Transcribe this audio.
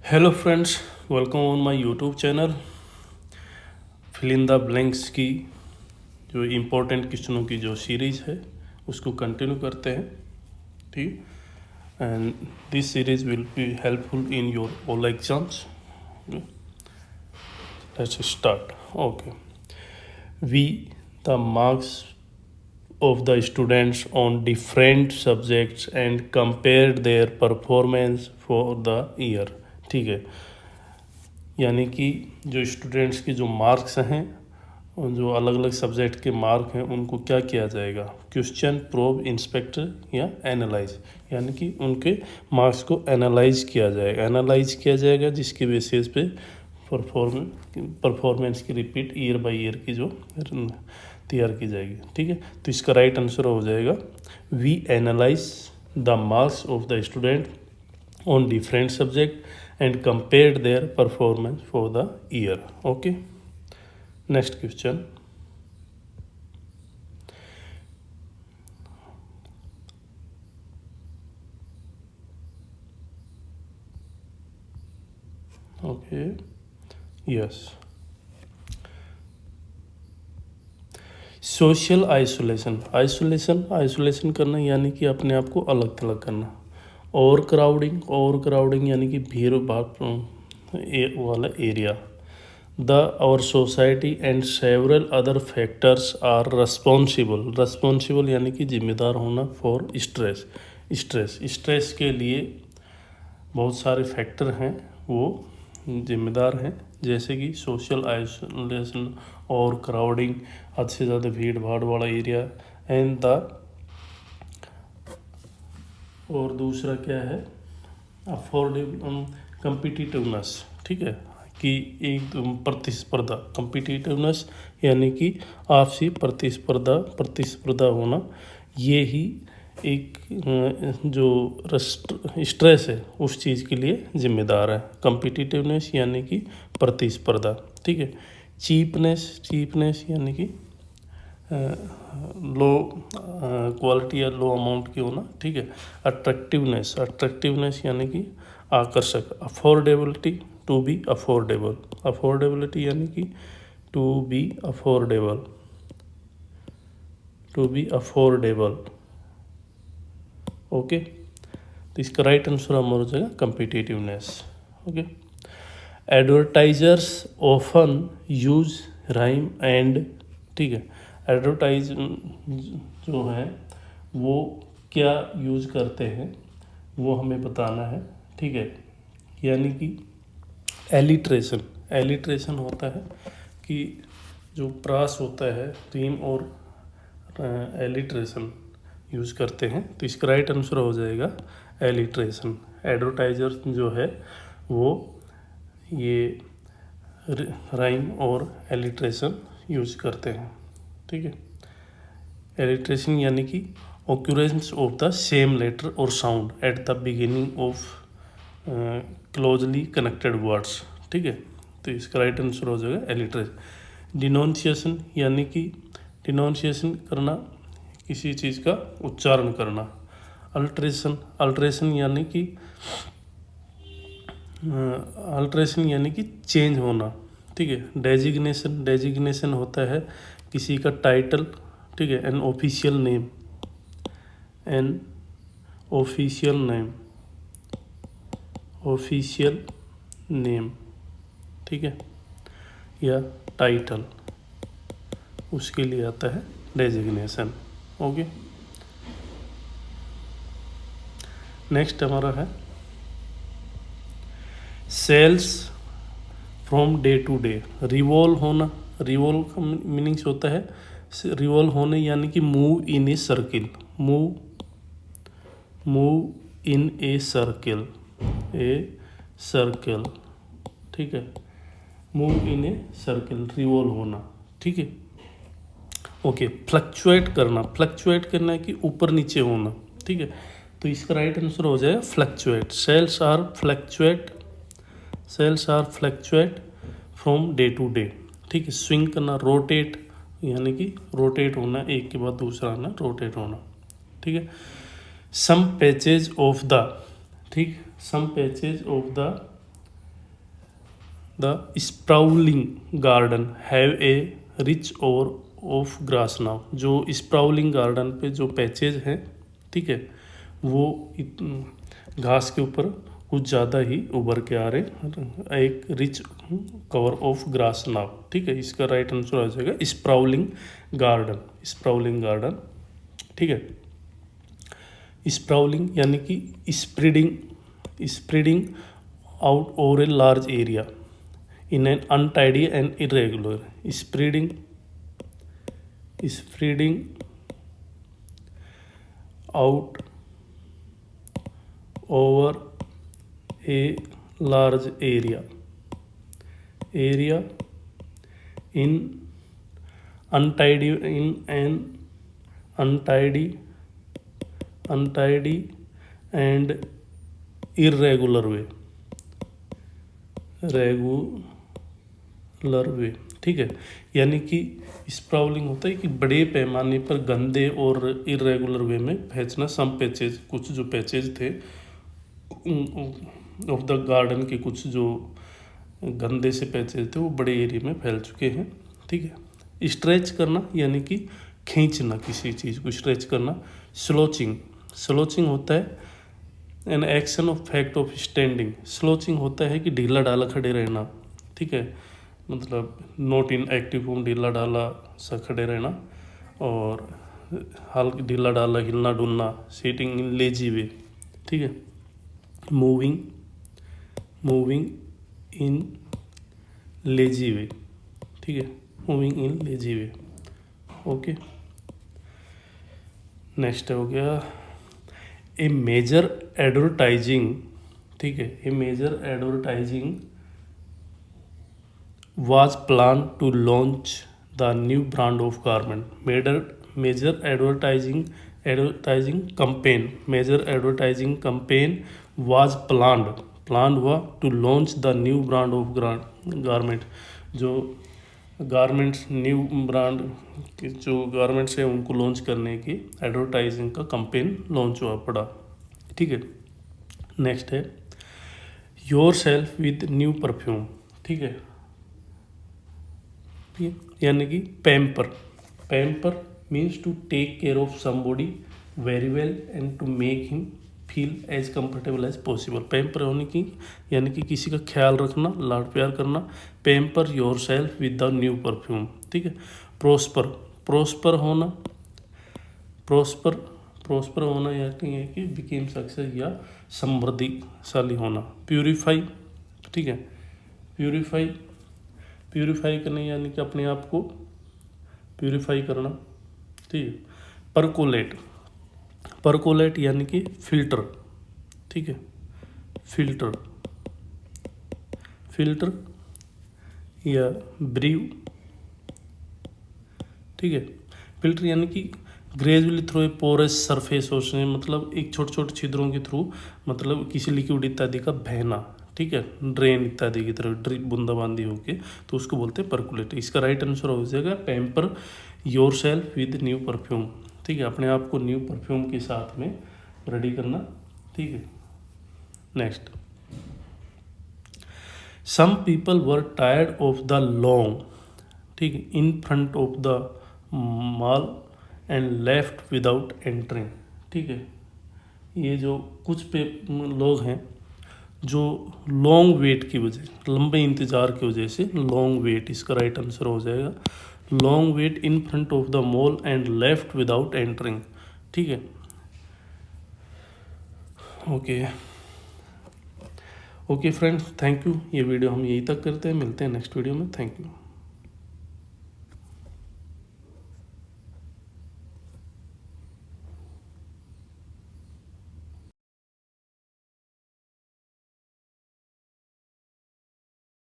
Hello friends, welcome on my YouTube channel. Fill in the blanks की जो important क्वेश्चनों की जो सीरीज़ है उसको कंटिन्यू करते हैं, ठीक। And this series will be helpful in your all exams. Let's start. Okay, we the marks of the students on different subjects and compared their performance for the year। ठीक है, यानी कि जो स्टूडेंट्स के जो मार्क्स हैं और जो अलग अलग सब्जेक्ट के मार्क हैं उनको क्या किया जाएगा, क्वेश्चन, प्रोब, इंस्पेक्टर या एनालाइज, यानी कि उनके मार्क्स को एनालाइज किया जाएगा जिसके बेसिस पे परफॉर्मेंस की रिपीट ईयर बाय ईयर की जो तैयार की जाएगी। ठीक है, तो इसका राइट आंसर हो जाएगा we analyse the marks of the student on different subject and compared their performance for the year। Okay, next question। Okay, yes। Social isolation करना यानी कि अपने आप को अलग थलग करना। और क्राउडिंग यानी कि भीड़ भाड़ वाला area. The our society and several other factors are responsible यानी कि जिम्मेदार होना फॉर स्ट्रेस के लिए बहुत सारे फैक्टर हैं वो जिम्मेदार हैं, जैसे कि सोशल आइसोलेशन और क्राउडिंग, हद से ज़्यादा भीड़ भाड़ वाला एरिया, एंड द और दूसरा क्या है अफोर्डेबल कम्पिटिटिवनेस। ठीक है, कि एक प्रतिस्पर्धा, कम्पिटिटिवनेस यानी कि आपसी प्रतिस्पर्धा होना, ये ही एक जो स्ट्रेस है उस चीज़ के लिए जिम्मेदार है। कम्पिटिटिवनेस यानी कि प्रतिस्पर्धा। ठीक है, चीपनेस यानी कि लो क्वालिटी या लो अमाउंट की होना। ठीक है, अट्रैक्टिवनेस यानी कि आकर्षक। अफोर्डेबिलिटी, टू बी अफोर्डेबिलिटी यानी कि टू बी अफोर्डेबल। ओके, तो इसका राइट आंसर हमारा हो जाएगा competitiveness. Okay, advertisers often use rhyme and. ठीक है, एडवर्टाइज जो है वो क्या यूज़ करते हैं वो हमें बताना है। ठीक है, यानी कि एलिट्रेशन होता है कि जो प्रास होता है, रीम और एलिट्रेशन यूज़ करते हैं, तो इसका राइट आंसर हो जाएगा एलिट्रेशन। एडवर्टाइजर जो है वो ये राइम और एलिट्रेशन यूज़ करते हैं। ठीक है, एलिट्रेशन यानी कि occurrence of the same letter और sound at the beginning of closely connected words. ठीक है, तो इसका राइट आंसर हो जाएगा एलिट्रेशन। डिनोन्सिएशन यानी कि डिनोन्सिएशन करना, किसी चीज़ का उच्चारण करना। अल्ट्रेशन यानी कि चेंज होना। ठीक है, डेजिग्नेशन होता है किसी का टाइटल। ठीक है, एन ऑफिशियल नेम। ठीक है, या टाइटल, उसके लिए आता है डेजिग्नेशन। ओके, नेक्स्ट हमारा है sales from day to day. Revolve होना, रिवॉल्व का मीनिंग्स होता है रिवॉल्व होने यानी कि मूव इन ए सर्किल, ठीक है, move in a circle, revolve होना। ठीक है, ओके, फ्लक्चुएट करना है कि ऊपर नीचे होना। ठीक है, तो इसका राइट आंसर हो जाएगा fluctuate. Sales are fluctuate from day to day. ठीक है, स्विंग करना, रोटेट यानी कि रोटेट होना, एक के बाद दूसरा आना, रोटेट होना। ठीक है, some patches of the the sprawling garden have a rich or of grass now. जो स्प्राउलिंग गार्डन पे जो पैचेज हैं, ठीक है, वो घास के ऊपर कुछ ज़्यादा ही उभर के आ रहे, एक रिच कवर ऑफ ग्रास नाव, ठीक है। इसका राइट आंसर आ जाएगा स्प्राउलिंग गार्डन, स्प्राउलिंग गार्डन, ठीक है। स्प्राउलिंग यानी कि spreading out over a large area in an untidy and irregular, spreading out over a large area in untidy and irregular way, ठीक है। यानी कि स्प्राउलिंग होता है कि बड़े पैमाने पर गंदे और इरेगुलर वे में फैलना। सम पैचेज, कुछ जो पैचेज थे ऑफ द गार्डन के, कुछ जो गंदे से पैचेज थे वो बड़े एरिया में फैल चुके हैं, ठीक है। स्ट्रेच करना यानी कि खींचना, किसी चीज़ को स्ट्रेच करना। स्लोचिंग होता है an action of fact of standing. Slouching होता है कि ढीला ढाला खड़े रहना, ठीक है, मतलब नॉट इन एक्टिव फॉर्म, ढीला ढाला सा खड़े रहना, और हल्का ढीला ढाला हिलना डुलना, सीटिंग इन लेजी वे, ठीक है। मूविंग इन लेजी वे, ठीक है, moving in lazy way, okay. Next हो गया ए मेजर एडवर्टाइजिंग, ठीक है। A major advertising was planned to launch the new brand of garment. Major advertising campaign was planned हुआ to launch the new brand of garment। जो garments new brand जो garments है उनको launch करने की advertising का कैंपेन लॉन्च हुआ पड़ा, ठीक है। नेक्स्ट है yourself with new perfume, ठीक है, यानी कि pamper means to take care of somebody very well and to make him feel as comfortable as possible. Pamper होने की यानी कि किसी का ख्याल रखना, लाड प्यार करना। Pamper your self with the new perfume, ठीक है। प्रोस्पर होना यानी कि बिकेम सक्सेस या समृद्धिशाली होना। प्यूरिफाई, ठीक है, प्यूरिफाई करना यानी कि अपने आप को प्यूरिफाई करना, ठीक है। परकोलेट यानी कि फिल्टर, ठीक है, फिल्टर या ब्रीव, ठीक है। फिल्टर यानी कि gradually through a porous surface ocean, मतलब एक छोटे छोटे छिद्रों के थ्रू, मतलब किसी लिक्विड इत्यादि का बहना, ठीक है, ड्रेन इत्यादि की तरह ड्रिप बूंदाबांदी होके, तो उसको बोलते हैं परकुलेट। इसका राइट आंसर हो जाएगा pamper your self with new perfume, ठीक है, अपने आप को न्यू परफ्यूम के साथ में रेडी करना, ठीक है। Next, some people were tired of the long, ठीक है, in front of the mall and left without entering, ठीक है। ये जो कुछ लोग हैं जो लॉन्ग वेट की वजह, लंबे इंतज़ार की वजह से लॉन्ग वेट, इसका राइट आंसर हो जाएगा long wait in front of the mall and left without entering, ठीक है। Okay friends, thank you. ये वीडियो हम यहीं तक करते हैं, मिलते हैं नेक्स्ट वीडियो में। Thank you.